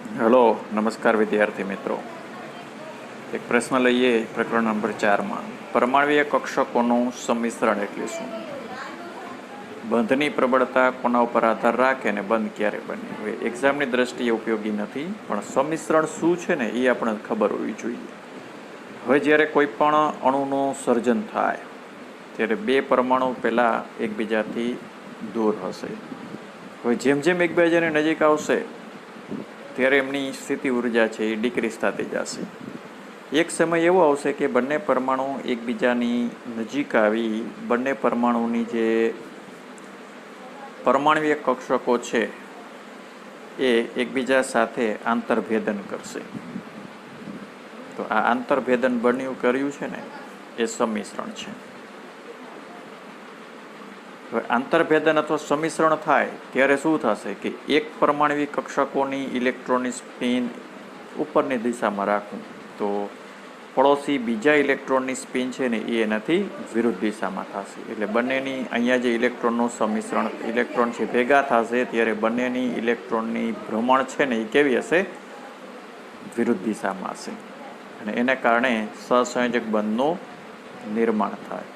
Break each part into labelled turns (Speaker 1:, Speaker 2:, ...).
Speaker 1: Hello नमस्कार विद्यार्थी मित्रों। एक प्रश्न लईए प्रकरण नंबर 4 में परमाणवीय कक्षकोનું સમિશ્રણ એટલે શું? બંધની પ્રબળતા કોના ઉપર આધાર રાખે અને બંધ ક્યારે બને? હવે એક્ઝામની દ્રષ્ટિએ ઉપયોગી નથી, પણ સમિશ્રણ શું છે ને એ આપણે ખબર હોવી જોઈએ. હવે જ્યારે કોઈ પણ અણુનું સર્જન થાય ત્યારે બે પરમાણુ પહેલાં એકબીજાથી દૂર હશે. હવે જેમ જેમ એકબીજાની નજીક આવશે ત્યારે એમની સ્થિતિ ઉર્જા છે એ ડિક્રીઝ થતી જશે. એક સમય એવો આવશે કે બંને પરમાણુ એકબીજાની નજીક આવી બંને પરમાણુની જે પરમાણવીય કક્ષકો છે એ એકબીજા સાથે આંતરભેદન કરશે. તો આ આંતરભેદન કર્યું છે ને એ સમિશ્રણ છે. હવે આંતરભેદન અથવા સમિશ્રણ થાય ત્યારે શું થશે કે એક પરમાણવીય કક્ષકોની ઇલેક્ટ્રોનની સ્પિન ઉપરની દિશામાં રાખવું તો પડોશી બીજા ઇલેક્ટ્રોનની સ્પિન છે ને એ એનાથી વિરુદ્ધ દિશામાં થશે. એટલે બંનેની અહીંયા જે ઇલેક્ટ્રોનનું સમિશ્રણ ઇલેક્ટ્રોન છે ભેગા થશે ત્યારે બંનેની ઇલેક્ટ્રોનની ભ્રમણ છે ને એ કેવી હશે? વિરુદ્ધ દિશામાં હશે. અને એને કારણે સહસંયોજક બંધનું નિર્માણ થાય.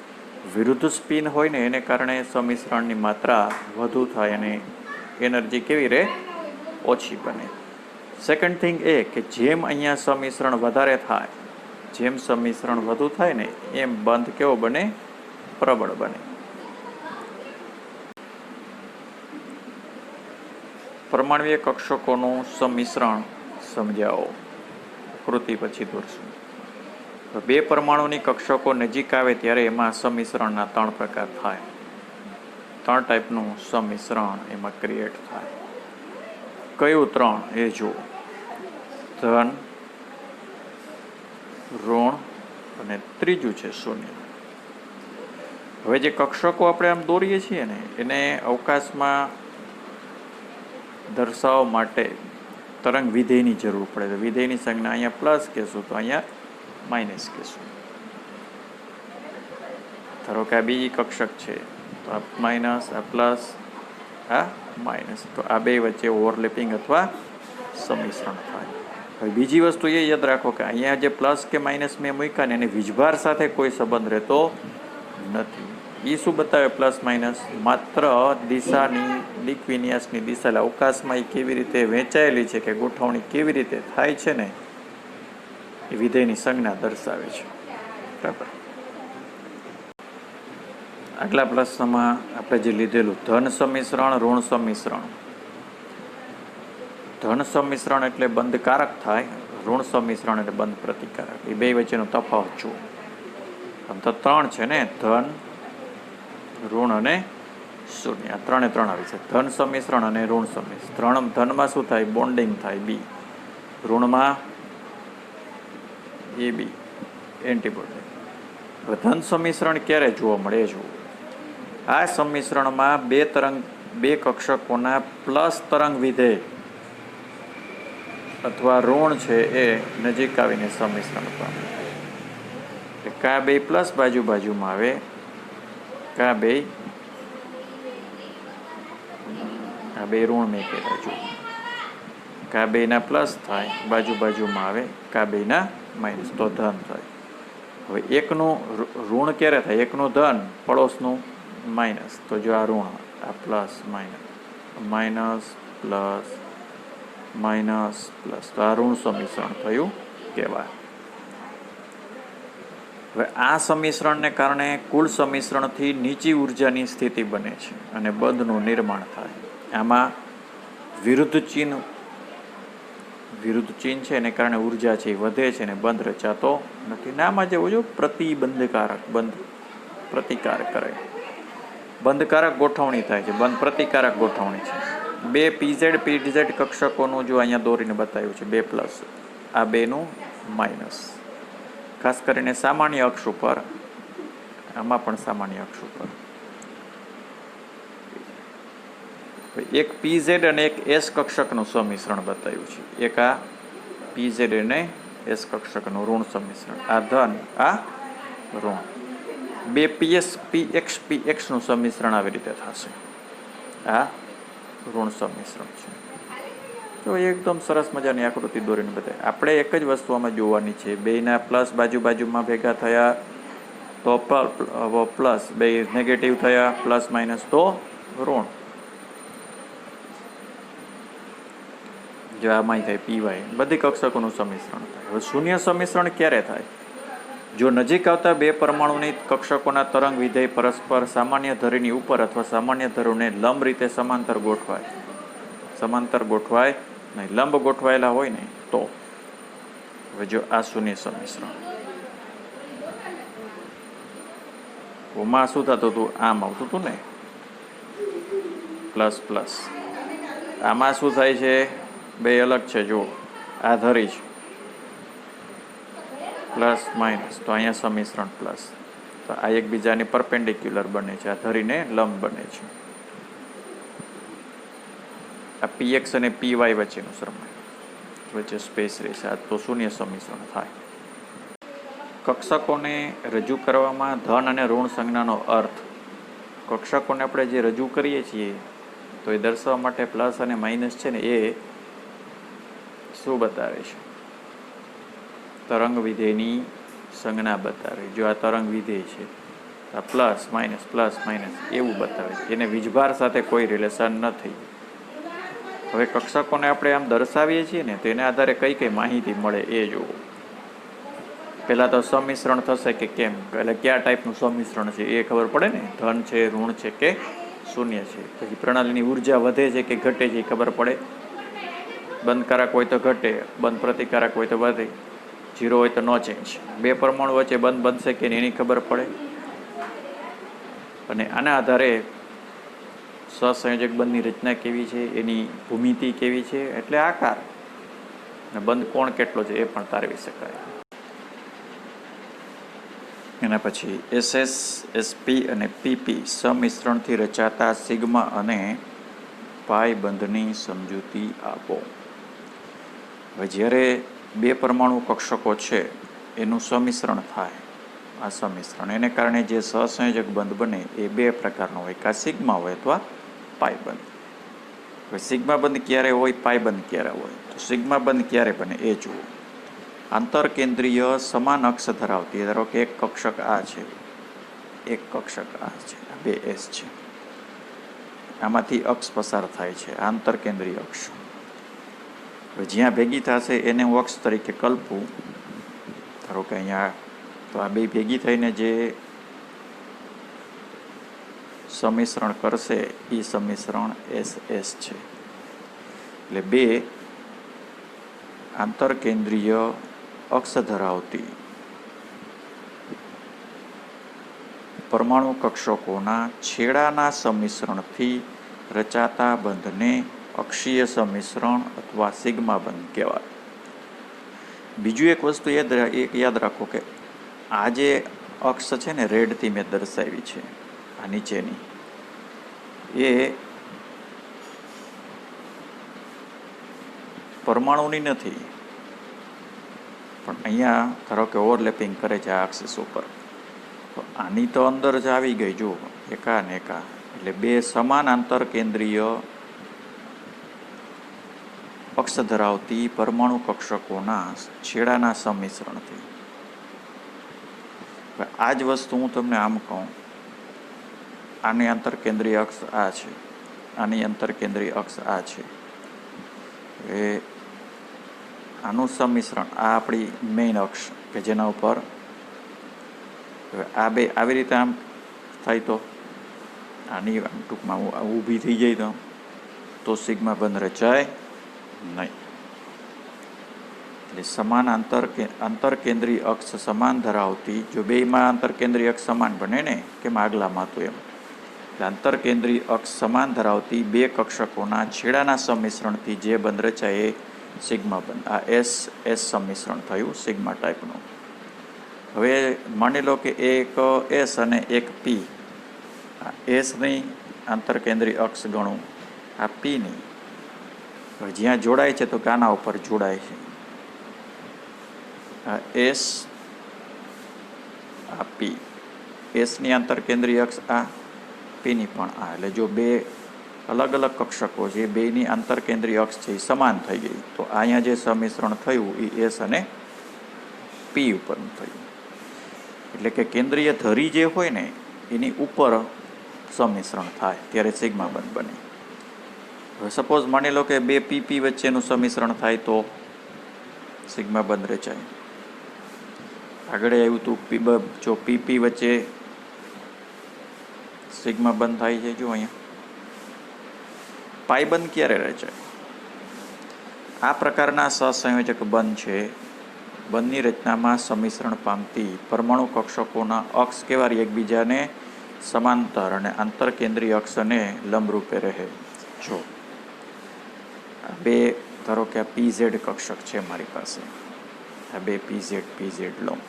Speaker 1: વિરુદ્ધ સ્પિન હોય ને એને કારણે સમિશ્રણની માત્રા વધુ થાય અને એનર્જી કેવી રહે? ઓછી બને. સેકન્ડ થિંગ એ કે જેમ અહીંયા સમિશ્રણ વધારે થાય, જેમ સમિશ્રણ વધુ થાય ને એમ બંધ કેવો બને? પ્રબળ બને. પરમાણવીય કક્ષકોનું સમિશ્રણ સમજાવો. કૃતિ પછી દોરશું. બે પરમાણુની કક્ષકો નજીક આવે ત્યારે એમાં સમિશ્રણના 3 પ્રકાર થાય. 3 ટાઈપનું સમિશ્રણ એમાં ક્રિએટ થાય. કયું 3 એ જુઓ. ધન, ઋણ અને ત્રીજું છે શૂન્ય. હવે જે કક્ષકો આપણે આમ દોરીએ છીએ ને એને અવકાશમાં દર્શાવવા માટે તરંગ વિધેયની જરૂર પડે. તો વિધેયની સંજ્ઞા અહીંયા પ્લસ કહેશું તો અહીંયા માઇનસ કહેશું. ધારો કે આ બીજી કક્ષક છે તો આ માઇનસ, આ પ્લસ, આ માઇનસ, તો આ બે વચ્ચે ઓવરલેપિંગ અથવા સમિશ્રણ થાય. હવે બીજી વસ્તુ એ યાદ રાખો કે અહીંયા જે પ્લસ કે માઇનસ મેં મૂક્યા ને એને વીજભાર સાથે કોઈ સંબંધ રહેતો નથી. એ શું બતાવે? પ્લસ માઇનસ માત્ર દિશાની દિક વિન્યાસની દિશા, એટલે અવકાશમાં એ કેવી રીતે વહેંચાયેલી છે કે ગોઠવણી કેવી રીતે થાય છે ને એ વિધેયની સંજ્ઞા દર્શાવે છે. બરાબર. આગલા પ્રશ્નમાં આપણે જે લીધેલું ધન સમિશ્રણ, ઋણ સમિશ્રણ. ધન સમિશ્રણ એટલે બંધકારક થાય, ઋણ સમિશ્રણ એટલે બંધ પ્રતિકારક. એ બે વચ્ચેનો તફાવત જુઓ. આમ તો 3 છે ને, ધન, ઋણ અને શૂન્ય. 3 આવી છે. ધન સમિશ્રણ અને ઋણ સમિશ્રણ. ધનમાં શું થાય? બોન્ડિંગ થાય, બી. ઋણમાં એ બી એન્ટીબોડી. હવે ધન સમિશ્રણ ક્યારે જોવા મળે? જુઓ. આ સમિશ્રણમાં બે કક્ષકોના પ્લસ તરંગ વિધેય અથવા ઋણ છે એ નજીક આવીને સમિશ્રણ પામે. કા બે પ્લસ બાજુમાં આવે, કા બે ઋણ મેં કહેતા. જુઓ, કા બેના પ્લસ થાય, બાજુમાં આવે, કા બેના માઇનસ, તો ધન થાય. હવે એકનું ઋણ ક્યારે થાય? એકનું ધન, પડોશનું માઇનસ. તો જો આ ઋણ, આ plus minus, minus plus minus plus, તો આ ઋણ સમિશ્રણ થયું કહેવાય. હવે આ સમિશ્રણને કારણે કુલ સમિશ્રણથી નીચી ઉર્જાની સ્થિતિ બને છે અને બંધનું નિર્માણ થાય. આમાં વિરુદ્ધ ચિહ્ન છે એને કારણે ઉર્જા છે એ વધે છે અને બંધ રચાતો નથી. આમાં જેવું જો પ્રતિબંધકારક, બંધ પ્રતિકાર કરે, બંધકારક ગોઠવણી થાય છે, બંધ પ્રતિકારક ગોઠવણી છે. બે પીઝેડ કક્ષકોનું જો અહીંયા દોરીને બતાવ્યું છે, 2 પ્લસ, આ બેનું માઇનસ. ખાસ કરીને સામાન્ય અક્ષ ઉપર, આમાં પણ સામાન્ય અક્ષ ઉપર એક પીઝેડ અને એક એસ કક્ષકનું સમિશ્રણ બતાવ્યું છે. એક આ પીઝેડ અને એસ કક્ષકનું ઋણ સમિશ્રણ. આ ધન, આ ઋણ. બે પીએક્સનું સમિશ્રણ આવી રીતે થશે. આ ઋણ સમિશ્રણ છે. તો એકદમ સરસ મજાની આકૃતિ દોરીને બતાવે. આપણે એક જ વસ્તુ આમાં જોવાની છે, બેયના પ્લસ બાજુમાં ભેગા થયા તો પ્લસ, બે નેગેટિવ થયા પ્લસ માઇનસ તો ઋણ. જો આમાંય થાય પીવાય, બધી કક્ષકોનું સંમિશ્રણ થાય. હવે શૂન્ય સંમિશ્રણ ક્યારે થાય? જો નજીક આવતા બે પરમાણુની કક્ષકોના તરંગ વિધેય પરસ્પર સામાન્ય ધરીની ઉપર અથવા સામાન્ય ધરોને લંબ રીતે સમાંતર ગોઠવાય નહીં, લંબ ગોઠવાયેલા હોય ને તો. હવે જો આ શૂન્ય સંમિશ્રણ, ઓમાં શું થતું હતું? આમ આવતું હતું ને, પ્લસ પ્લસ. આમાં શું થાય છે? બે અલગ છે. જો આ ધરી છે પ્લસ માઇનસ, તો અહીંયા સંમિશ્રણ પ્લસ, તો આ એકબીજાની પરપેન્ડિક્યુલર બને છે, આ ધરીને લંબ બને છે. આ પીએક્સ અને પીવાય વચ્ચેનું સરમાય, વચ્ચે સ્પેસ રહેશે, આ તો શૂન્ય સંમિશ્રણ થાય. કક્ષકોને રજૂ કરવામાં ધન અને ઋણ સંજ્ઞાનો અર્થ, કક્ષકોને આપણે જે રજૂ કરીએ છીએ તો એ દર્શાવવા માટે પ્લસ અને માઇનસ છે ને, એ શું બતાવે છે? તરંગ વિધેયની સંજ્ઞા બતાવે. જો આ તરંગ વિધેય છે, આ પ્લસ માઇનસ એવું બતાવે, એને વીજભાર સાથે કોઈ રિલેશન નથી. હવે કક્ષકોને આપણે આમ દર્શાવીએ છીએ ને, તો એના આધારે કઈ કઈ માહિતી મળે એ જુઓ. પહેલાં તો સંમિશ્રણ થશે કે કેમ, એટલે કયા ટાઈપનું સંમિશ્રણ છે એ ખબર પડે ને, ધન છે, ઋણ છે કે શૂન્ય છે. પછી પ્રણાલીની ઉર્જા વધે છે કે ઘટે છે એ ખબર પડે. બંધકારક હોય તો ઘટે, બંધ પ્રતિકારક હોય તો વધે, 0 હોય તો નો ચેન્જ. બે પરમાણુ વચ્ચે બંધ બનશે કે એની ખબર પડે. અને આના આધારે સહસંયોજક બંધની રચના કેવી છે, એની ભૂમિતિ કેવી છે, એટલે આકાર અને બંધ કોણ કેટલો છે એ પણ તારવી શકાય. એના પછી SS, SP અને PP સમિશ્રણથી રચાતા સિગ્મા અને પાઈ બંધની સમજૂતી આપો. હવે જ્યારે બે પરમાણુ કક્ષકો છે એનું સમિશ્રણ થાય, આ સમિશ્રણ એને કારણે જે સહસંયોજક બંધ બને એ બે પ્રકારનો હોય, કાં સિગ્મા હોય અથવા પાઈ બંધ. હવે સિગ્મા બંધ ક્યારે હોય, પાઈ બંધ ક્યારે હોય? તો સિગ્મા બંધ ક્યારે બને એ જુઓ. આંતરકેન્દ્રીય સમાન અક્ષ ધરાવતી, ધારો કે એક કક્ષક આ છે, એક કક્ષક આ છે, આ બે S છે, આમાંથી અક્ષ પસાર થાય છે, આંતરકેન્દ્રીય અક્ષ. હવે જ્યાં ભેગી થશે એને હું અક્ષ તરીકે કલ્પું. ધારો કે અહીંયા, તો આ બે ભેગી થઈને જે સમિશ્રણ કરશે એ સંમિશ્રણ SS છે. એટલે બે આંતરકેન્દ્રીય અક્ષ ધરાવતી પરમાણુ કક્ષકોના છેડાના સંમિશ્રણથી રચાતા બંધને અક્ષીય સંમિશ્રણ અથવા સિગ્મા બંધ કહેવાય. બીજું એક વસ્તુ યાદ રાખો કે આ જે અક્ષ છે ને, રેડથી મેં દર્શાવી છે, આ નીચેની, એ પરમાણુની નથી, પણ અહીંયા ધારો કે ઓવરલેપિંગ કરે છે આ એક્સિસ ઉપર, તો આની તો અંદર જ આવી ગઈ. જો એકા ને એકા, એટલે બે સમાન આંતરકેન્દ્રીય અક્ષ ધરાવતી પરમાણુ કક્ષકોના છેડાના સંમિશ્રણથી. આ જ વસ્તુ હું તમને આમ કહું, આની આંતરકેન્દ્રીય અક્ષ આ છે, આની આંતરકેન્દ્રીય અક્ષ આ છે, એ આનું સંમિશ્રણ આ આપણી મેઇન અક્ષ કે જેના ઉપર આ બે આવી રીતે આમ થાય, તો આની ટૂંકમાં ઊભી થઈ જાય તો સિગ્મા બંધ રચાય નહીં. એટલે સમાન આંતરકેન્દ્રીય અક્ષ સમાન ધરાવતી, જો બેમાં આંતરકેન્દ્રીય અક્ષ સમાન બને ને, કેમ આગલામાં તો એમ, એટલે આંતરકેન્દ્રીય અક્ષ સમાન ધરાવતી બે કક્ષકોના છેડાના સંમિશ્રણથી જે બંધ રચાય એ સિગ્મા બંધ. આ SS સંમિશ્રણ થયું સિગ્મા ટાઈપનું. હવે માની લો કે એક S અને એક P, આ Sની આંતરકેન્દ્રીય અક્ષ ગણું, આ Pની. હવે જ્યાં જોડાય છે તો કાના ઉપર જોડાય છે, આ S, આ P. Sની આંતરકેન્દ્રીય અક્ષ આ, Pની પણ આ. એટલે જો બે અલગ અલગ કક્ષકો છે બેની આંતરકેન્દ્રીય અક્ષ છે એ સમાન થઈ ગઈ, તો અહીંયા જે સમિશ્રણ થયું એ એસ અને પી ઉપરનું થયું. એટલે કે કેન્દ્રીય ધરી જે હોય ને એની ઉપર સમિશ્રણ થાય ત્યારે સિગ્મા બંધ બને. હવે સપોઝ માની લો કે બે પીપી વચ્ચેનું સમિશ્રણ થાય તો સિગ્મા બંધ રચાય. આગળ આવ્યું હતું જો પીપી વચ્ચે સિગ્મા બંધ થાય છે. જો અહીંયા પાઈ બંધ ક્યારે રચાય? આ પ્રકારના સહસંયોજક બંધ છે. બંધની રચનામાં સમિશ્રણ પામતી પરમાણુ કક્ષકોના અક્ષ કેવા એકબીજાને સમાંતર અને આંતરકેન્દ્રીય અક્ષ અને લંબરૂપે રહે. જો બે ધારો કે આ પીઝેડ કક્ષક છે મારી પાસે, આ બે પીઝેડ લઉં.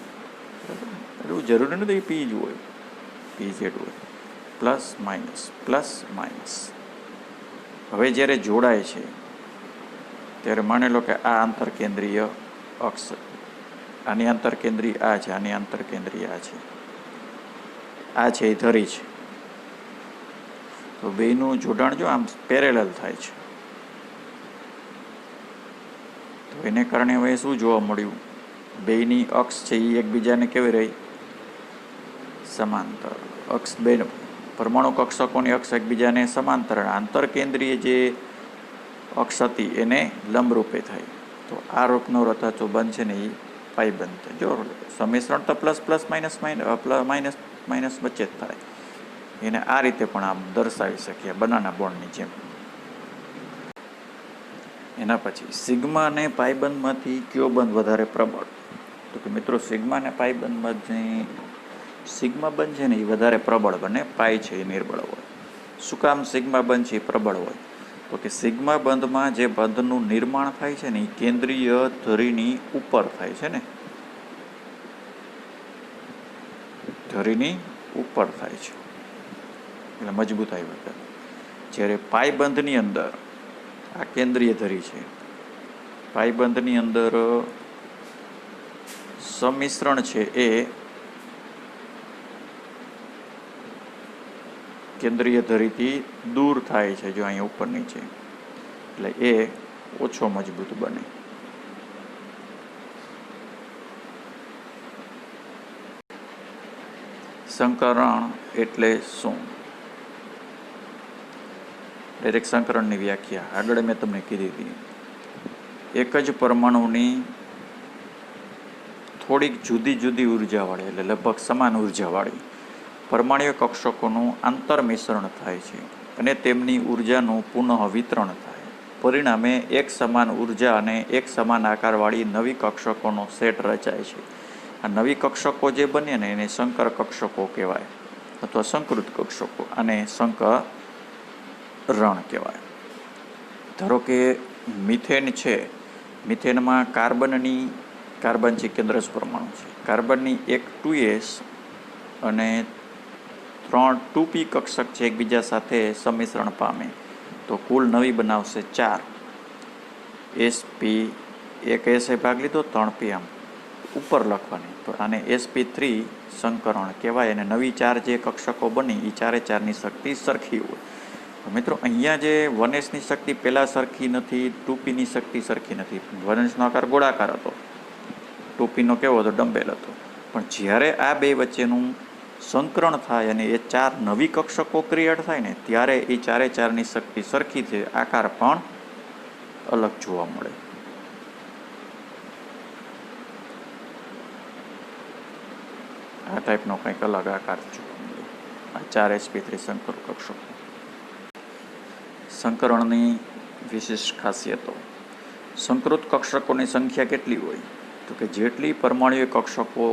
Speaker 1: એવું જરૂરી નથી પી જ હોય, પીઝેડ હોય, પ્લસ માઇનસ. હવે જ્યારે જોડાય છે ત્યારે માની લો કે આ આંતરકેન્દ્રીય અક્ષ, આની આંતરકેન્દ્રીય આ છે, આની આંતરકેન્દ્રીય આ છે એ ધરી છે. તો બેનું જોડાણ જો આમ પેરેલલ થાય છે, તો એને કારણે હવે શું જોવા મળ્યું? બેની અક્ષ છે એ એકબીજાને કેવી રહી? સમાંતર. અક્ષ બે પરમાણુ કક્ષકોની અક્ષ એકબીજાને સમાંતર, આંતરકેન્દ્રીય જે અક્ષ હતી એને લંબરૂપે થાય. તો આ રૂપનો રચાતો બંધ છે ને એ પાઈ બંધ થાય. જો સમિશ્રણ તો પ્લસ માઇનસ વચ્ચે જ થાય. એને આ રીતે પણ આમ દર્શાવી શકીએ બનાના બોન્ડની જેમ. એના પછી સિગ્મા અને પાઈ બંધમાંથી કયો બંધ વધારે પ્રબળ? તો કે મિત્રો સિગ્મા અને પાઈ બંધમાંથી સિગ્મા બંધ છે ને એ વધારે પ્રબળ બને, પાઈ છે એ નિર્બળ હોય. શું કામ સિગ્મા બંધ છે એ પ્રબળ હોય? તો કે સિગ્મા બંધમાં જે બંધનું નિર્માણ થાય છે ને એ કેન્દ્રીય ધરીની ઉપર થાય છે ને, ધરીની ઉપર થાય છે એટલે મજબૂતાઈ વધે. જ્યારે પાઈ બંધની અંદર આ કેન્દ્રીય ધરી છે, પાઈ બંધની અંદર સમિશ્રણ છે એ કેન્દ્રીય ધરીથી દૂર થાય છે. જો અહીંયા ઉપર નીચે, એટલે એ ઓછો મજબૂત બને. સંકરણ એટલે શું? ડાયરેક્ટ સંકરણની વ્યાખ્યા આગળ મેં તમને કીધી હતી. એક જ પરમાણુની થોડીક જુદી જુદી ઉર્જાવાળી, એટલે લગભગ સમાન ઉર્જાવાળી પરમાણ્વીય કક્ષકોનું આંતરમિશ્રણ થાય છે અને તેમની ઉર્જાનું પુનઃ વિતરણ થાય. પરિણામે એક સમાન ઉર્જા અને એક સમાન આકારવાળી નવી કક્ષકોનો સેટ રચાય છે. આ નવી કક્ષકો જે બને ને એને સંકર કક્ષકો કહેવાય અથવા સંકૃત કક્ષકો, અને સંકરણ કહેવાય. ધારો કે મિથેન છે, મિથેનમાં કાર્બન છે કેન્દ્રજ પરમાણુ છે. કાર્બનની એક 2s અને 3 2p કક્ષક છે એકબીજા સાથે સમિશ્રણ પામે તો કુલ નવી બનાવશે 4 sp. એક s એ ભાગ લીધો, 3p આમ ઉપર લખવાની, તો આને sp3 સંકરણ કહેવાય. અને નવી 4 જે કક્ષકો બની એ 4ની શક્તિ સરખી હોય. મિત્રો અહીંયા જે 1sની શક્તિ પહેલાં સરખી નથી, 2pની શક્તિ સરખી નથી. 1sનો આકાર ગોળાકાર હતો, 2pનો કેવો હતો? ડમ્બેલ હતો. પણ જ્યારે આ બે વચ્ચેનું સંકરણ થાય અને એ 4 નવી કક્ષકો ક્રિએટ થાય ને ત્યારે એ 4ની શક્તિ સરખી છે, આકાર પણ અલગ જોવા મળે. આ ટાઈપનો કંઈક અલગ આકાર જોવા મળે આ 4sp3 સંકર કક્ષકો. સંકરણની વિશિષ્ટ ખાસિયતો. સંકૃત કક્ષકોની સંખ્યા કેટલી હોય? તો કે જેટલી પરમાણ્વીય કક્ષકો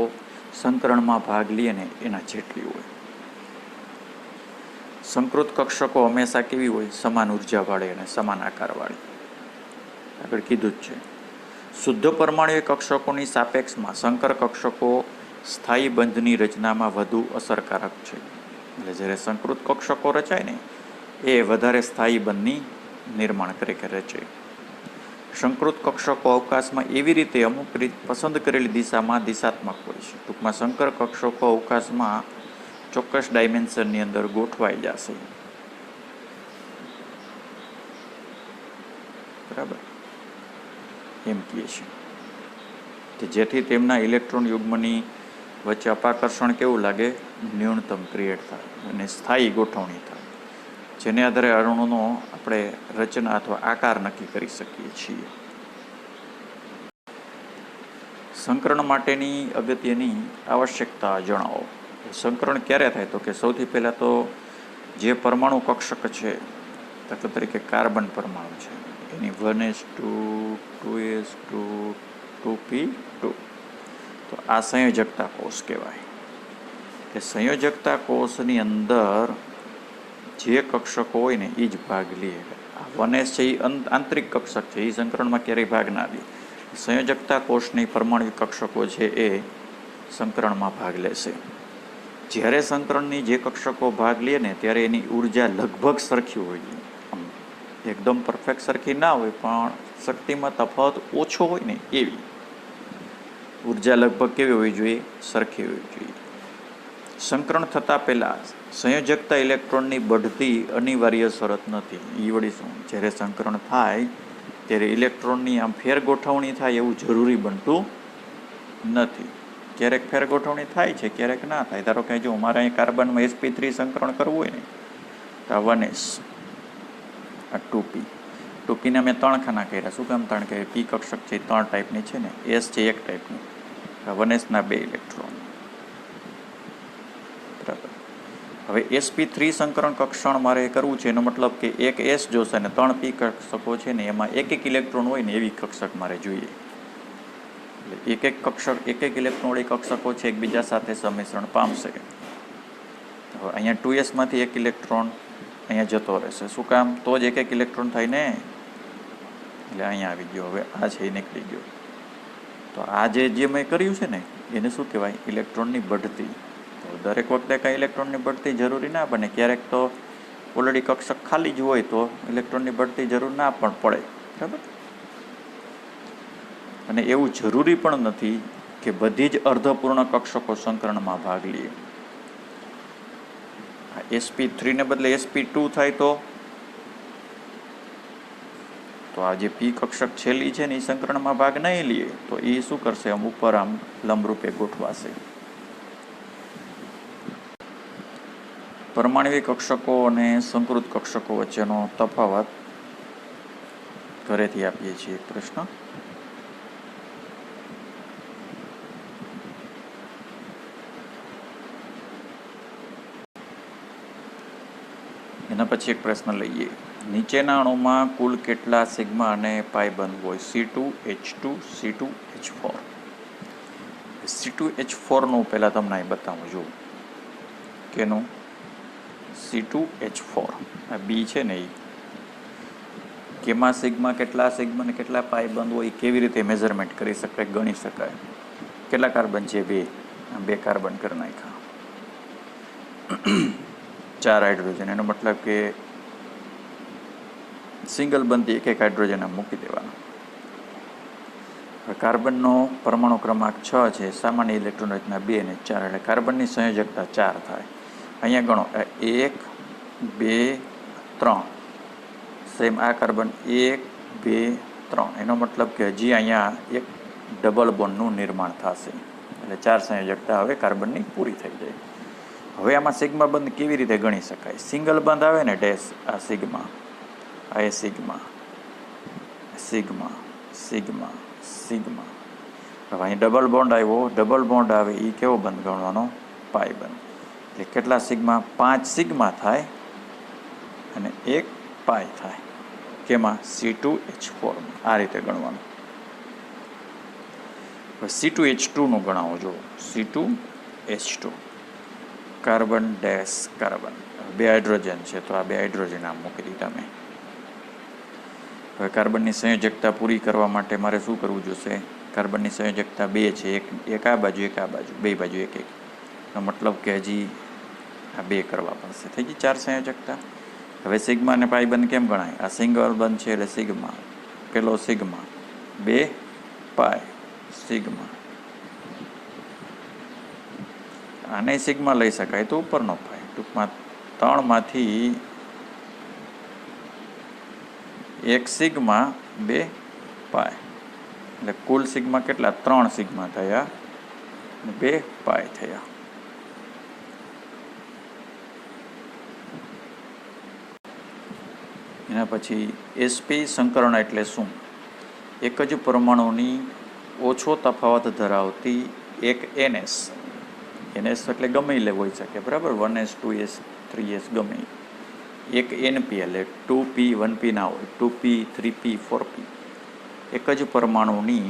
Speaker 1: સંકરણમાં ભાગ લે ને એના જેટલી હોય. સંકૃત કક્ષકો હંમેશા કેવી હોય? સમાન ઉર્જાવાળી અને સમાન આકારવાળી. આગળ કીધું જ છે. શુદ્ધ પરમાણ્વીય કક્ષકોની સાપેક્ષમાં સંકર કક્ષકો સ્થાયી બંધની રચનામાં વધુ અસરકારક છે. એટલે જ્યારે સંકૃત કક્ષકો રચાય ને એ વધારે સ્થાયી બંધની નિર્માણ કરી રચે. સંકૃત કક્ષકો અવકાશમાં એવી રીતે અમુક પસંદ કરેલી દિશામાં દિશાત્મક હોય છે. ટૂંકમાં સંકર કક્ષકો અવકાશમાં ચોક્કસ ડાયમેન્શનની અંદર ગોઠવાઈ જશે. એમ કહે છે, કે જેથી તેમના ઇલેક્ટ્રોન યુગ્મની વચ્ચે અપાકર્ષણ કેવું લાગે, ન્યૂનતમ ક્રિએટ થાય અને સ્થાયી ગોઠવણી થાય, જેને આધારે અણુનો આપણે રચના અથવા આકાર નક્કી કરી શકીએ છીએ. સંકરણ માટેની અગત્યની આવશ્યકતા જણાવો. સંકરણ ક્યારે થાય, તો કે સૌથી પહેલાં તો જે પરમાણુ કક્ષક છે, દાખલા તરીકે કાર્બન પરમાણુ છે, એની 1s2 2s2 2p2, તો આ સંયોજકતા કોષ કહેવાય. કે સંયોજકતા કોષની અંદર જે કક્ષકો હોય ને એ જ ભાગ લે. આ 1s છે એ આંતરિક કક્ષક છે, એ સંકરણમાં ક્યારેય ભાગ ના લે. સંયોજકતા કોષની પરમાણુ કક્ષકો છે એ સંકરણમાં ભાગ લેશે. જ્યારે સંકરણની જે કક્ષકો ભાગ લે ને ત્યારે એની ઉર્જા લગભગ સરખી હોય છે. એકદમ પરફેક્ટ સરખી ના હોય, પણ શક્તિમાં તફાવત ઓછો હોય ને એવી ઉર્જા લગભગ કેવી હોવી જોઈએ, સરખી હોવી જોઈએ. સંકરણ થતાં પહેલાં સંયોજકતા ઇલેક્ટ્રોનની બઢતી અનિવાર્ય શરત નથી. એ વળી શું, જ્યારે સંકરણ થાય ત્યારે ઇલેક્ટ્રોનની આમ ફેરગોઠવણી થાય એવું જરૂરી બનતું નથી. ક્યારેક ફેરગોઠવણી થાય છે, ક્યારેક ના થાય. ધારો કે જો મારે અહીં કાર્બનમાં sp3 સંકરણ કરવું હોય ને, તો આ 1s, આ 2pને મેં 3 ખાના કર્યા. શું કામ? કારણ કે પી કક્ષક છે 3 ટાઈપની છે ને, એસ છે 1 ટાઈપની, 1sના 2 ઇલેક્ટ્રોન. બરાબર. હવે sp3 સંકરણ કક્ષણ મારે કરવું છે, એનો મતલબ કે એક એસ જોશે ને 3 પી કક્ષકો છે ને એમાં એક ઇલેક્ટ્રોન હોય ને એવી કક્ષક મારે જોઈએ. એટલે એક ઇલેક્ટ્રોન વાળી કક્ષકો છે એકબીજા સાથે સંમિશ્રણ પામશે. હવે અહીંયા 2s માંથી એક ઇલેક્ટ્રોન અહીંયા જતો રહેશે. શું કામ? તો જ એક ઇલેક્ટ્રોન થાય ને. એટલે અહીંયા આવી ગયો. હવે આ છે એ નીકળી ગયો. તો આ જે મેં કર્યું છે ને એને શું કહેવાય? ઇલેક્ટ્રોનની બઢતી. તો દરેક વખતે કાંઈ ઇલેક્ટ્રોનની બઢતી જરૂરી ના બને. ક્યારેક તો ઓલરેડી કક્ષક ખાલી જ હોય તો ઇલેક્ટ્રોનની બઢતી જરૂર ના પણ પડે. બરાબર. અને એવું જરૂરી પણ નથી કે બધી જ અર્ધપૂર્ણ કક્ષકો સંકરણમાં ભાગ લે. sp3 ને બદલે sp2 થાય તો આ જે પી કક્ષક છેલ્લી છે ને એ સંકરણમાં ભાગ નહીં લે તો એ શું કરશે? આમ ઉપર આમ લંબરૂપે ગોઠવાશે. પરમાણ્વીય કક્ષકો અને સંકૃત કક્ષકો વચ્ચેનો તફાવત ઘરેથી આપીએ છીએ પ્રશ્ન. એના પછી એક પ્રશ્ન લઈએ. નીચેના અણુમાં કુલ કેટલા સિગ્મા અને પાઈ બંધ હોય? C2H2 C2H4. C2H4 નું પહેલાં તમને અહીં બતાવું છું. કેનું? C2H4 આ બી છે ને એ કેમાં સિગ્મા કેટલા સિગ્મા અને કેટલા પાઈ બંધ હોય કેવી રીતે મેઝરમેન્ટ કરી શકાય, ગણી શકાય. કેટલા કાર્બન છે? 2. 2 કાર્બન કરી નાખ્યા. 4 હાઇડ્રોજન. એનો મતલબ કે સિંગલ બંધથી એક હાઇડ્રોજન આમ મૂકી દેવાનો. કાર્બનનો પરમાણુ ક્રમાંક 6 છે, સામાન્ય ઇલેક્ટ્રોન રચના 2 અને 4, એટલે કાર્બનની સંયોજકતા 4 થાય. અહીંયા ગણો 1 2 3. સેમ આ કાર્બન 1 2 3. એનો મતલબ કે હજી અહીંયા એક ડબલ બોન્ડનું નિર્માણ થશે, એટલે 4 સંયોજકતા હવે કાર્બનની પૂરી થઈ જાય. હવે આમાં સિગ્મા બંધ કેવી રીતે ગણી શકાય? સિંગલ બંધ આવે ને ડેશ, આ સિગ્મા, આ એ સિગ્મા સિગ્મા સિગ્મા સિગ્મા. હવે અહીં ડબલ બોન્ડ આવ્યો, ડબલ બોન્ડ આવે એ કેવો બંધ ગણવાનો? પાઈ બંધ. એટલે કેટલા સિગ્મા? 5 સિગ્મા થાય અને 1 પાઈ થાય. કેમાં? C2H4. આ રીતે ગણવાનું. હવે C2H2 નું ગણાવો. જો C2H2 carbon dash carbon, 2 hydrogen છે તો આ 2 હાઇડ્રોજન આમ મૂકી દીધા મેં. હવે કાર્બનની સંયોજકતા પૂરી કરવા માટે મારે શું કરવું જોશે? કાર્બનની સંયોજકતા 2 છે, એક આ બાજુ એક આ બાજુ, 2 બાજુ 1 1. એનો મતલબ કે હજી આ 2 કરવા પડશે. થઈ ગઈ 4 સંયોજકતા. હવે સિગ્મા અને પાઈ બંધ કેમ ગણાય? આ સિંગલ બંધ છે એટલે સિગ્મા, પેલો સિગ્મા, 2 પાઈ સિગ્મા. આને સિગ્મા લઈ શકાય તો ઉપરનો પાઈ. ટૂંકમાં 3 માંથી 1 સિગ્મા 2 પાઈ. એટલે કુલ સિગ્મા કેટલા? 3 સિગ્મા થયા અને 2 પાય થયા. એના પછી એસપી સંકરણ એટલે શું? એક જ પરમાણુની ઓછો તફાવત ધરાવતી એક NS એટલે ગમે એટલે હોઈ શકે, બરાબર, 1s 2s 3s ગમે, એક NP એટલે 2p 1p ના હોય, 2p 3p 4p. એક જ પરમાણુની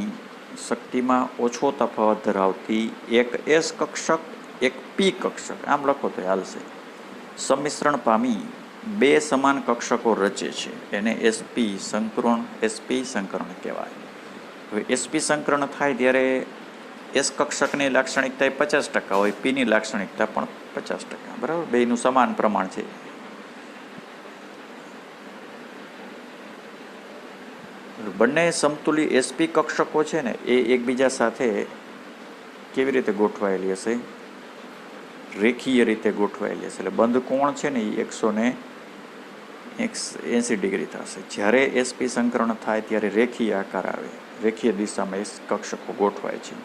Speaker 1: શક્તિમાં ઓછો તફાવત ધરાવતી એક S કક્ષક, એક P કક્ષક, આમ લખો તો હાલશે, સંમિશ્રણ પામી 2 સમાન કક્ષકો રચે છે. એને SP સંકરણ કહેવાય. હવે SP સંકરણ થાય ત્યારે S કક્ષકની લાક્ષણિકતા 50% હોય, Pની લાક્ષણિકતા પણ 50%, બરાબર, બેયનું સમાન પ્રમાણ છે. બંને સમતુલી SP કક્ષકો છે ને એ એકબીજા સાથે કેવી રીતે ગોઠવાયેલી હશે? રેખીય રીતે ગોઠવાયેલી હશે. એટલે બંધ કોણ છે ને એ 180 ડિગ્રી થશે. જ્યારે SP સંકરણ થાય ત્યારે રેખીય આકાર આવે, રેખીય દિશામાં એ કક્ષકો ગોઠવાય છે.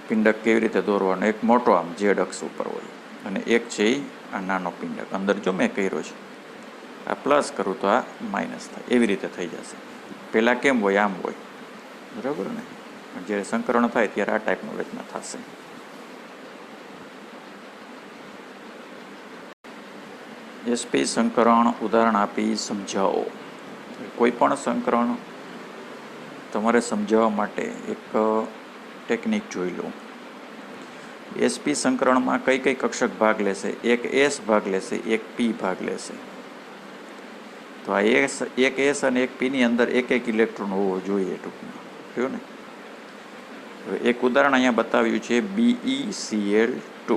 Speaker 1: પિંડક કેવી રીતે દોરવાનો? એક મોટો આમ Z અક્ષ ઉપર હોય અને એક છે આ નાનો પિંડક અંદર. જો મેં કર્યો છે, આ પ્લસ કરું તો આ માઇનસ થાય, એવી રીતે થઈ જશે. પહેલાં કેમ હોય? આમ હોય, બરાબર ને? જ્યારે સંકરણ થાય ત્યારે આ ટાઈપનું રચના થશે. SP સંકરણ ઉદાહરણ આપી સમજાવો. કોઈ પણ સંકરણ તમારે સમજાવવા માટે એક ટેકનિક જોઈ લો. SP સંકરણમાં કઈ કઈ કક્ષક ભાગ લેશે? એક S ભાગ લેશે, એક P ભાગ લેશે. તો આ એક S અને એક P ની અંદર એક ઇલેક્ટ્રોન હોવો જોઈએ ટૂંકમાં, થયું ને? હવે એક ઉદાહરણ અહીંયા બતાવ્યું છે, BeCl2.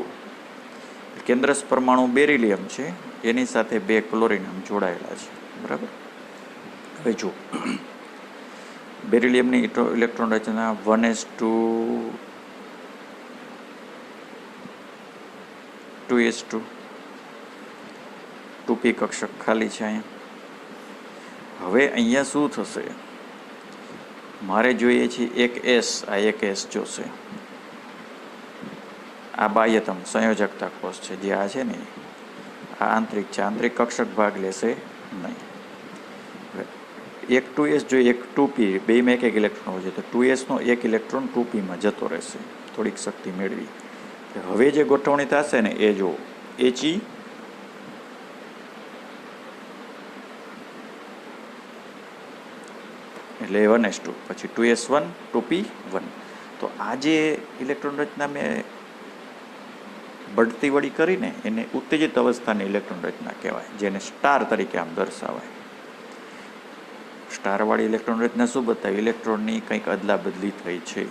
Speaker 1: કેન્દ્રસ્થ પરમાણુ બેરિલિયમ છે, એની સાથે 2 ક્લોરિન જોડાયેલા છે, બરાબર. હવે જો બેરિલિયમની ઇલેક્ટ્રોન રચના 1s2 2s2 2p કક્ષક ખાલી છે અહીંયા. હવે અહીંયા શું થશે? મારે જોઈએ છે એક S, આ એક S જોશે. આ બાહ્યતમ સંયોજકતા કોષ છે, જે આ છે ને આ આંતરિક છે, આંતરિક કક્ષક ભાગ લેશે નહીં. એક 2s જોઈએ, એક 2p, બેમાં એક ઇલેક્ટ્રોન હોય છે, તો 2s નો એક ઇલેક્ટ્રોન 2pમાં જતો રહેશે, થોડીક શક્તિ મેળવી. હવે જે ગોઠવણી થશે ને એ જો He એટલે 1s2, પછી 2s1 2p1. તો આ જે ઇલેક્ટ્રોન રચના મેં બઢતી વળી કરીને એને ઉત્તેજિત અવસ્થાની ઇલેક્ટ્રોન રચના કહેવાય, જેને સ્ટાર તરીકે આમ દર્શાવાય. સ્ટારવાળી ઇલેક્ટ્રોન રચના શું બતાવી? ઇલેક્ટ્રોનની કંઈક અદલા બદલી થઈ છે.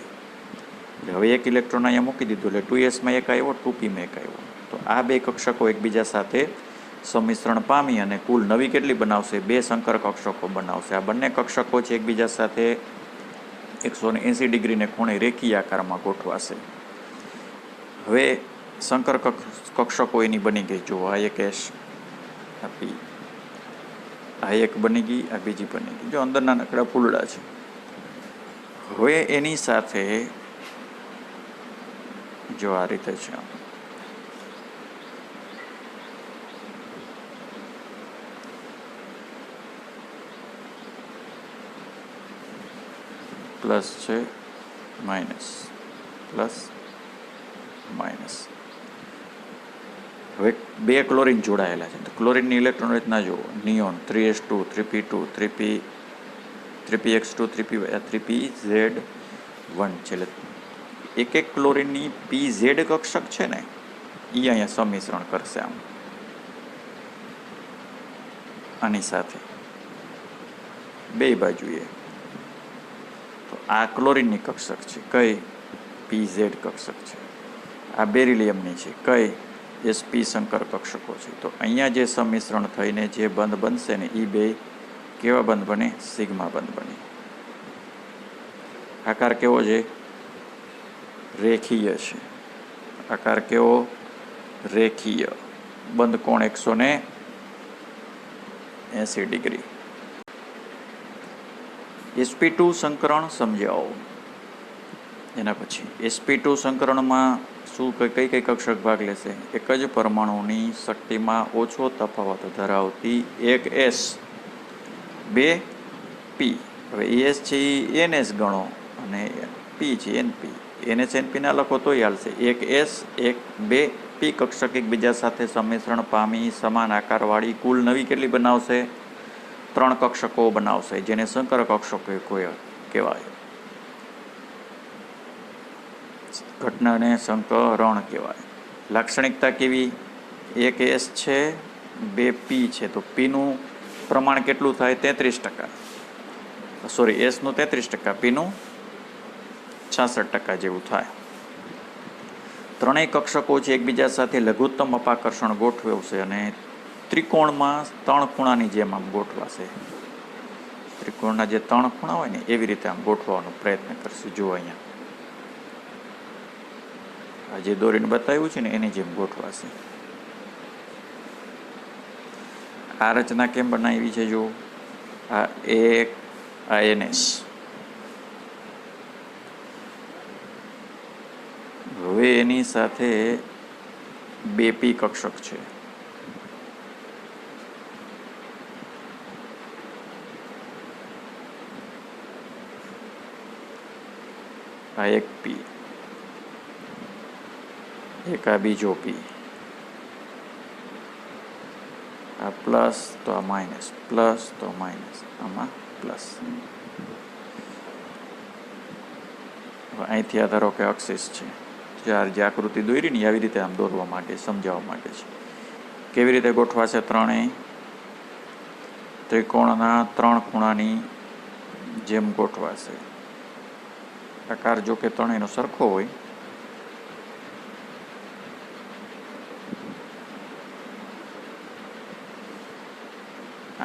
Speaker 1: એટલે હવે એક ઇલેક્ટ્રોન અહીંયા મૂકી દીધું એટલે 2sમાં એક આવ્યો, 2pમાં એક આવ્યો. તો આ 2 કક્ષકો એકબીજા સાથે સંમિશ્રણ પામી અને કુલ નવી કેટલી બનાવશે? 2 સંકર કક્ષકો બનાવશે. આ બંને કક્ષકો છે એકબીજા સાથે 180 ડિગ્રીને ખૂણે રેખીય આકારમાં ગોઠવાશે. હવે સંકર કક્ષકો એની બની ગઈ. જો આ એક S, આ P, આ એક બની ગઈ, આ બીજી બની ગઈ. જો અંદર નાનકડા ફૂલડા છે. હવે એની સાથે જો આ રીતે છે, પ્લસ છે, માઇનસ, પ્લસ માઇનસ. હવે 2 ક્લોરિન જોડાયેલા છે, તો ક્લોરિનની ઇલેક્ટ્રોન રચના જુઓ. Neon 3s2 3p2 3px2 3pz1 છે. એક એક ક્લોરિનની PZ કક્ષક છે ને એ અહીંયા સંમિશ્રણ કરશે આમ આની સાથે 2 બાજુએ. તો આ ક્લોરિનની કક્ષક છે, કઈ? PZ કક્ષક છે. આ બેરિલિયમની છે, કઈ? SP સંકર કક્ષકો છે. તો અહીંયા જે સંમિશ્રણ થઈને જે બંધ બનશે ને એ 2 કેવા બંધ બને? સિગ્મા બંધ બને. આકાર કેવો છે? રેખીય છે. આકાર કેવો? રેખીય. બંધ કોણ 180 ડિગ્રી. sp2 સંકરણ સમજાવો. એના પછી sp2 સંકરણમાં શું કઈ કઈ કક્ષક ભાગ લેશે? એક જ પરમાણુની શક્તિમાં ઓછો તફાવત ધરાવતી એક s, બે p. હવે es છે એ ns ગણો અને p છે np. ns np ના લખો તોય હાલશે. એક s, એક બે p કક્ષક એકબીજા સાથે સંમિશ્રણ પામી સમાન આકારવાળી કુલ નવી કેટલી બનાવશે? 3 કક્ષકો બનાવશે, જેને સંકર કક્ષકો કહેવાય. ઘટનાને સંકરણ કહેવાય. લાક્ષણિકતા કેવી? એક s છે, બે p છે, તો p નું પ્રમાણ કેટલું થાય? 33%. સોરી, s નું 33%, p નું 66% જેવું થાય. ત્રણેય કક્ષકો છે એકબીજા સાથે લઘુત્તમ અપાકર્ષણ ગોઠવશે અને ત્રિકોણમાં 3 ખૂણાની જેમ આમ ગોઠવાશે. ત્રિકોણના જે 3 ખૂણા હોય ને એવી રીતે આમ ગોઠવવાનો પ્રયત્ન કરશે. જુઓ અહીંયા આ જે દોરીને બતાવ્યું છે ને એની જેમ ગોઠવાશે. આ રચના કેમ બનાવી છે? જો આ એક, આ ns. હવે એની સાથે બે p કક્ષક છે. આ એક p, એક આ બીજો p. આ પ્લસ તો આ માઇનસ, પ્લસ તો માઇનસ, આમાં પ્લસ. અહીંથી આ ધારો કે અક્ષિસ છે, જે આકૃતિ દોરી ને આવી રીતે આમ દોરવા માટે, સમજાવવા માટે છે. કેવી રીતે ગોઠવાશે? ત્રણેય ત્રિકોણના 3 ખૂણાની જેમ ગોઠવાશે. આકાર જો કે ત્રણેયનો સરખો હોય.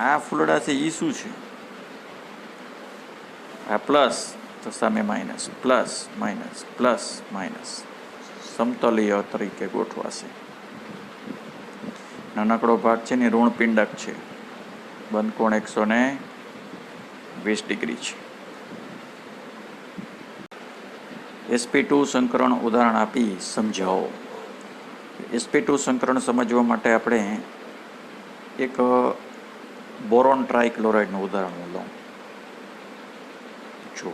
Speaker 1: આ ફૂલડા છે એ શું છે? આ પ્લસ તો સામે minus, plus minus, plus minus, સમતલીય તરીકે ગોઠવાશે. નાનકડો ભાગ છે ને ઋણ પિંડક છે. બંધ કોણ 120 ડિગ્રી છે. sp2 સંકરણ ઉદાહરણ આપી સમજાવો. sp2 સંકરણ સમજવા માટે આપણે એક બોરોન ટ્રાઇક્લોરાઇડનું ઉદાહરણ લઉં. જો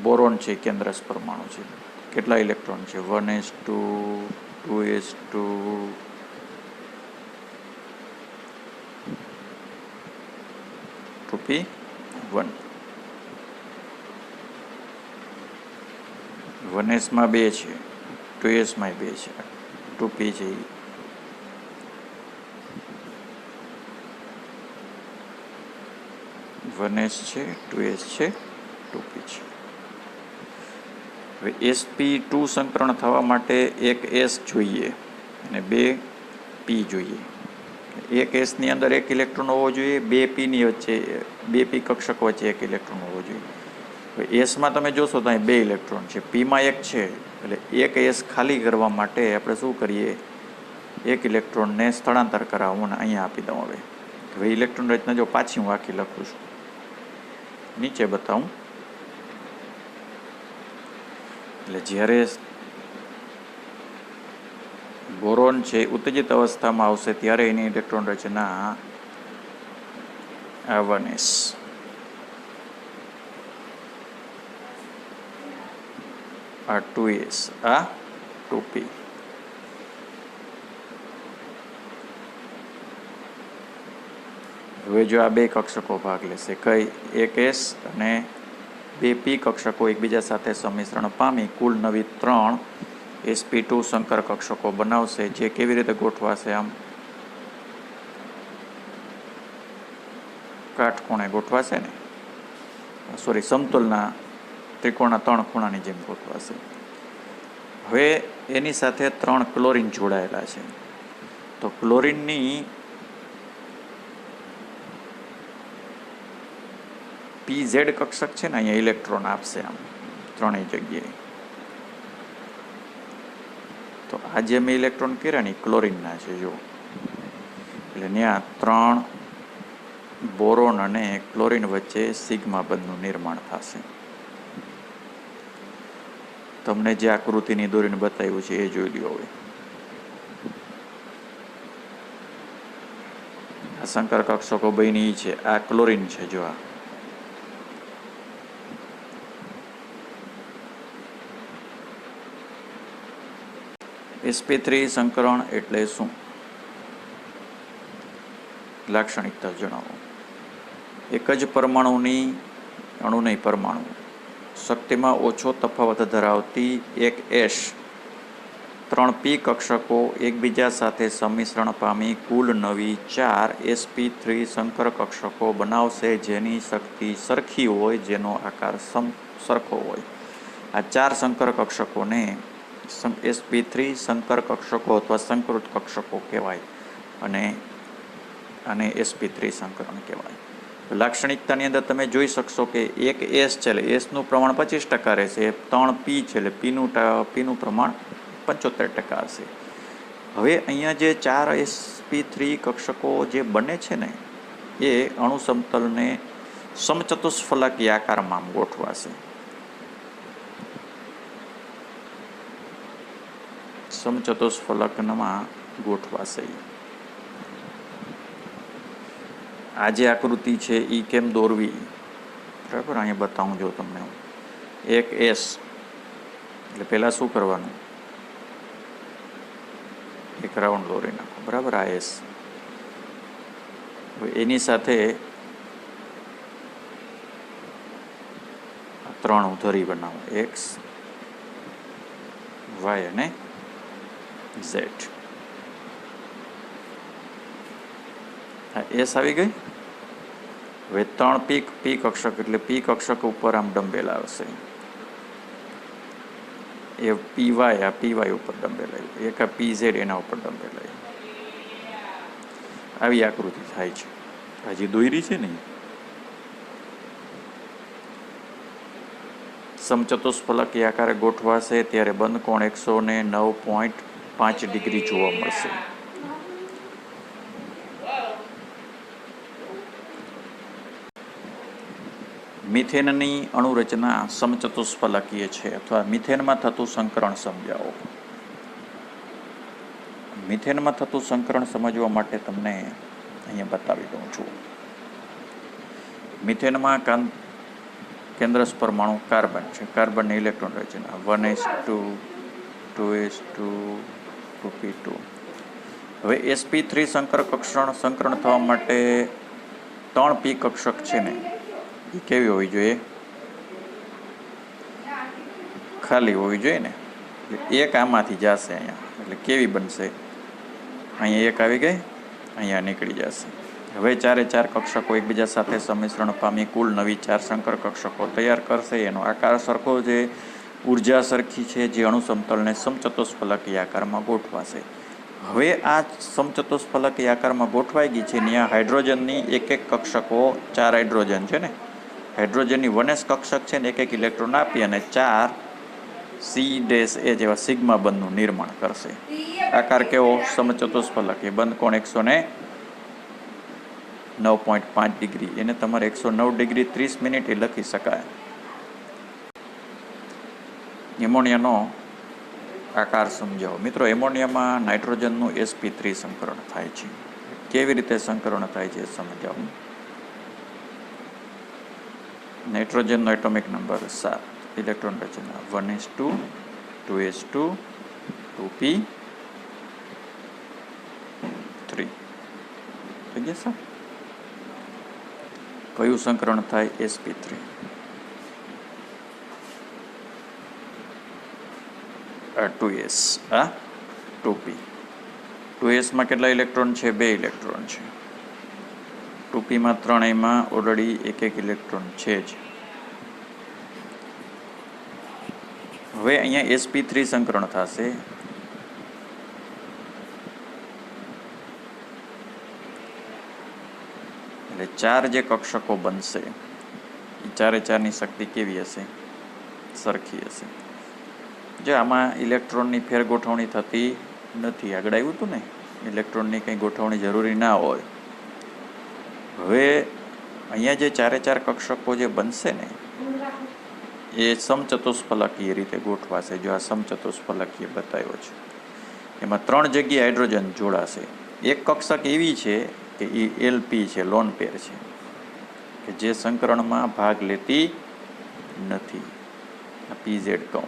Speaker 1: બોરોન છે કેન્દ્રસ પરમાણુ છે. કેટલા ઇલેક્ટ્રોન છે? 1s2, 2s2, 2p1. 1s માં 2 છે, 2s માં 2 છે, 2p છે. 1s છે, 2s છે, 2p છે. હવે sp2 સંકરણ થવા માટે એક s જોઈએ અને બે p જોઈએ. એક s ની અંદર એક ઇલેક્ટ્રોન હોવો જોઈએ, બે p ની વચ્ચે, બે p કક્ષક વચ્ચે એક ઇલેક્ટ્રોન હોવો જોઈએ. s માં તમે જોશો તો અહીં 2 ઇલેક્ટ્રોન છે, p માં 1 છે. એટલે એક s ખાલી કરવા માટે આપણે શું કરીએ? એક ઇલેક્ટ્રોનને સ્થળાંતર કરાવવું અને અહીંયા આપી દઉં. હવે ઇલેક્ટ્રોન રચના જો પાછી હું આખી લખું છું, નીચે બતાવું. એટલે જ્યારે બોરોન છે ઉત્તેજિત અવસ્થામાં આવશે ત્યારે એની ઇલેક્ટ્રોન રચના આ 1s, આ 2s, આ 2p. હવે જો આ બે કક્ષકો ભાગ લેશે, કઈ? એક s અને બે p કક્ષકો એકબીજા સાથે સંમિશ્રણ પામી કુલ નવી 3 sp2 સંકર કક્ષકો બનાવશે. જે કેવી રીતે ગોઠવાશે? આમ કાટખૂણે ગોઠવાશે ને, સોરી, સમતોલના ત્રિકોણના 3 ખૂણાની જેમ ગોઠવાશે. હવે એની સાથે 3 ક્લોરીન જોડાયેલા છે. તો ક્લોરીનની pz કક્ષક છે ને, અહીંયા ઇલેક્ટ્રોન આપશે આમ ત્રણેય જગ્યાએ. તો આ જે મેં ઇલેક્ટ્રોન કર્યા ને ક્લોરિનના છે જો, એટલે ત્યાં 3 બોરોન અને ક્લોરિન વચ્ચે સિગ્મા બંધનું નિર્માણ થશે. તમને જે આકૃતિની દોરીને બતાવ્યું છે એ જોઈ લ્યો. હવે આ સંકર કક્ષકો બની છે, આ ક્લોરિન છે જો. આ sp3 સંકરણ એટલે શું? લાક્ષણિકતા જણાવો. એક જ પરમાણુની, અણુ નહીં પરમાણુ, શક્તિમાં ઓછો તફાવત ધરાવતી એક S 3p કક્ષકો એકબીજા સાથે સંમિશ્રણ પામી કુલ નવી 4 sp3 સંકર કક્ષકો બનાવશે, જેની શક્તિ સરખી હોય, જેનો આકાર સરખો હોય. આ 4 સંકર કક્ષકોને sp3 સંકર કક્ષકો અથવા સંકૃત કક્ષકો કહેવાય અને sp3 સંકરણ કહેવાય. લાક્ષણિકતાની અંદર તમે જોઈ શકશો કે એક S છે એટલે Sનું પ્રમાણ 25% રહેશે, 3p છે એટલે Pનું પ્રમાણ 75% હશે. હવે અહીંયા જે 4 sp3 કક્ષકો જે બને છે ને એ અણુ સમતલને સમચતુષ્ફલકીય આકારમાં ગોઠવાશે. સમચતુષ્ફલકમાં ગોઠવાશે. આ જે આકૃતિ છે એ કેમ દોરવી, બરાબર? અહીંયા બતાવું જો તમને. એક S એટલે પહેલાં શું કરવાનું, એક રાઉન્ડ દોરી નાખો, બરાબર? આ S એની સાથે 3 ધરી બનાવો, X, Y અને Z. S આવી ગઈ. હવે 3 p કક્ષક એટલે p કક્ષક ઉપર આમ ડંબેલ આવશે, એ py આ py ઉપર ડંબેલ આવ્યું, એક આ pz એના ઉપર ડંબેલ આવ્યું. આવી આકૃતિ થાય છે. હજી દોરી છે ને. સમચતુષ્ફલકીય આકારે ગોઠવાશે ત્યારે બંધ કોણ 109.5 ડિગ્રી જોવા મળશે. મિથેનની અણુરચના સમચતુષ્ફલકીય છે અથવા મિથેનમાં થતું સંકરણ સમજાવો. મિથેનમાં થતું સંકરણ સમજવા માટે તમને અહીંયા બતાવી દઉં છું. મિથેનમાં કેન્દ્રસ્થ પરમાણુ કાર્બન છે, કાર્બનની ઇલેક્ટ્રોન રચના 1s2 2s2 2p2. હવે sp3 સંકરણ થવા માટે 3p કક્ષક છે ને એ કેવી હોવી જોઈએ? ખાલી હોવી જોઈએ ને. એક આમાંથી જશે અહીંયા, એટલે કેવી બનશે? અહીંયા એક આવી ગઈ, અહીંયા નીકળી જશે. હવે 4 કક્ષકો એકબીજા સાથે સંમિશ્રણ પામી કુલ નવી 4 સંકર કક્ષકો તૈયાર કરશે. એનો આકાર સરખો છે, ઉર્જા સરખી છે, જે અણુ સમતલને સમચતુષ્ફલકીય આકારમાં ગોઠવાશે. હવે આ સમચતુષ્ફલકીય આકારમાં ગોઠવાઈ ગઈ છે. ત્યાં હાઇડ્રોજનની એક કક્ષકો 4 હાઇડ્રોજન છે ને, હાઇડ્રોજનની 1s કક્ષક છે ને એક ઇલેક્ટ્રોન આપી અને 4 C' જેવા સિગ્મા બંધનું નિર્માણ કરશે. આકાર કેવો? સમચતુષ્ફલકીય. બંધ કોણ 109.5 ડિગ્રી. એને તમારે 109 ડિગ્રી 30 મિનિટ એ લખી શકાય. એમોનિયાનો આકાર સમજાવો. મિત્રો, એમોનિયામાં નાઇટ્રોજનનું sp3 સંકરણ થાય છે. કેવી રીતે સંકરણ થાય છે સમજાવું. નાઇટ્રોજનનો એટોમિક નંબર 7, ઇલેક્ટ્રોન રચના 1s2 2s2 2p3. થઈ ગયા સર? કયું સંકરણ થાય? sp3. આ 2s, આ 2p. 2sમાં કેટલા ઇલેક્ટ્રોન છે? 2 ઇલેક્ટ્રોન છે. 2pમાં 3માં ઓલરેડી એક ઇલેક્ટ્રોન છે જ. હવે અહીંયા sp3 સંકરણ થશે. એટલે 4 જે કક્ષકો બનશે એ 4 ની શક્તિ કેવી હશે? સરખી હશે. જો આમાં ઇલેક્ટ્રોનની ફેરગોઠવણી થતી નથી. આગળ આવ્યું હતું ને, ઇલેક્ટ્રોનની કંઈ ગોઠવણી જરૂરી ના હોય. હવે અહીંયા જે ચારે ચાર કક્ષકો જે બનશે ને એ સમચતુષ્ફલકીય રીતે ગોઠવાશે. જો આ સમચતુષ્ફલકીય બતાવ્યો છે, એમાં 3 જગ્યાએ હાઇડ્રોજન જોડાશે. એક કક્ષક એવી છે કે એ એલપી છે, લોન પેર છે, કે જે સંકરણમાં ભાગ લેતી નથી. આ પીઝેડ કહું,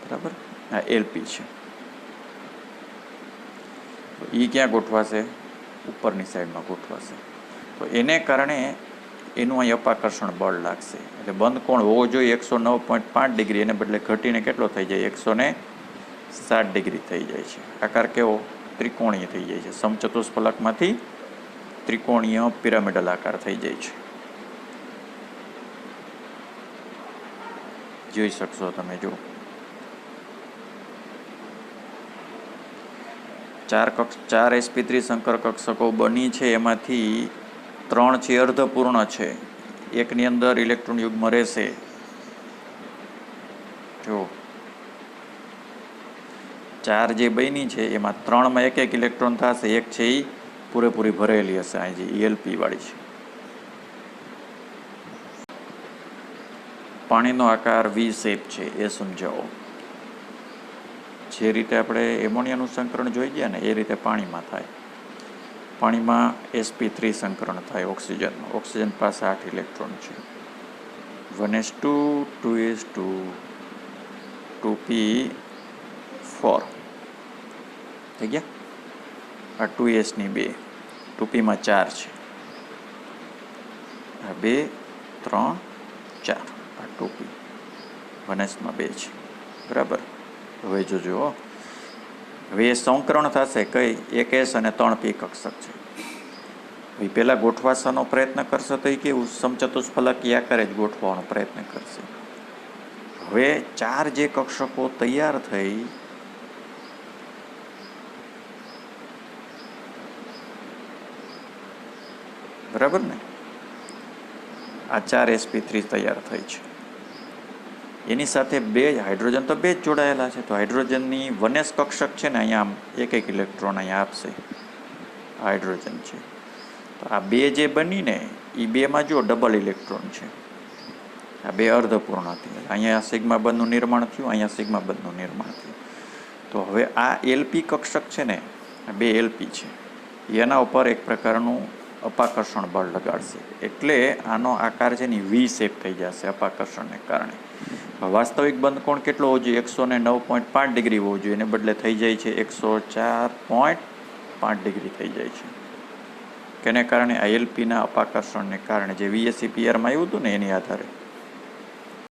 Speaker 1: બરાબર, આ એલપી છે. એ ક્યાં ગોઠવાશે? ઉપરની સાઈડમાં ગોઠવાશે. તો એને કારણે એનું અહીં અપાકર્ષણ બળ લાગશે. એટલે બંધ કોણ હોવો જોઈએ 109.5 ડિગ્રી, એને બદલે ઘટીને કેટલો થઈ જાય? 107 ડિગ્રી થઈ જાય છે. આકાર કેવો? ત્રિકોણીય થઈ જાય છે. સમચતુષ્ફલકમાંથી ત્રિકોણીય પિરામિડલ આકાર થઈ જાય છે. જોઈ શકશો તમે. જો ચાર sp3 સંકર કક્ષકો બની છે, એમાંથી 3 છે અર્ધપૂર્ણ છે. એકની અંદર ઇલેક્ટ્રોન યુગ્મ રહેશે. જો 4 જે બની છે એમાં 3માં એક ઇલેક્ટ્રોન થશે. એક છે એ પૂરેપૂરી ભરેલી હશે, અહીં જે ELP વાળી છે. પાણીનો આકાર વી શેપ છે એ સમજાવો. જે રીતે આપણે એમોનિયાનું સંકરણ જોઈ ગયા ને એ રીતે પાણીમાં થાય. પાણીમાં sp3 સંકરણ થાય ઓક્સિજનનું. ઓક્સિજન પાસે 8 ઇલેક્ટ્રોન છે. 1s2 2s2 2p4 થઈ ગયા. આ 2s ની 2, 2pમાં 4 છે. આ 2 3 4, આ 2p 1sમાં 2 છે, બરાબર. હવે જોજો, હવે એ સંકરણ થશે કઈ? 1s અને 3p કક્ષક છે. હવે પહેલાં ગોઠવાવાનો પ્રયત્ન કરશે તો એ કેવું? સમચતુષ્ફલકીય આકારે જ ગોઠવવાનો પ્રયત્ન કરશે. હવે 4 જે કક્ષકો તૈયાર થઈ, બરાબર ને, આ 4 sp3 તૈયાર થઈ છે. એની સાથે 2 હાઇડ્રોજન તો 2 જ જોડાયેલા છે. તો હાઇડ્રોજનની 1s કક્ષક છે ને, અહીંયા આમ એક ઇલેક્ટ્રોન અહીંયા આપશે. હાઇડ્રોજન છે. તો આ 2 જે બની ને એ 2માં જો ડબલ ઇલેક્ટ્રોન છે. આ 2 અર્ધપૂર્ણ હતી. અહીંયા સિગ્મા બંધનું નિર્માણ થયું, અહીંયા સિગ્મા બંધનું નિર્માણ થયું. તો હવે આ એલપી કક્ષક છે ને, આ 2 એલપી છે, એના ઉપર એક પ્રકારનું અપાકર્ષણ બળ લગાડશે. એટલે આનો આકાર છે ને વી શેપ થઈ જશે અપાકર્ષણને કારણે. વાસ્તવિક બંધ કોણ કેટલો હોવો જોઈએ? 109.5 ડિગ્રી હોવો જોઈએ, એને બદલે થઈ જાય છે 104.5 ડિગ્રી થઈ જાય છે. કેને કારણે? આ એલપીના અપાકર્ષણને કારણે, જે VSEPR માં આવ્યું હતું ને એની આધારે.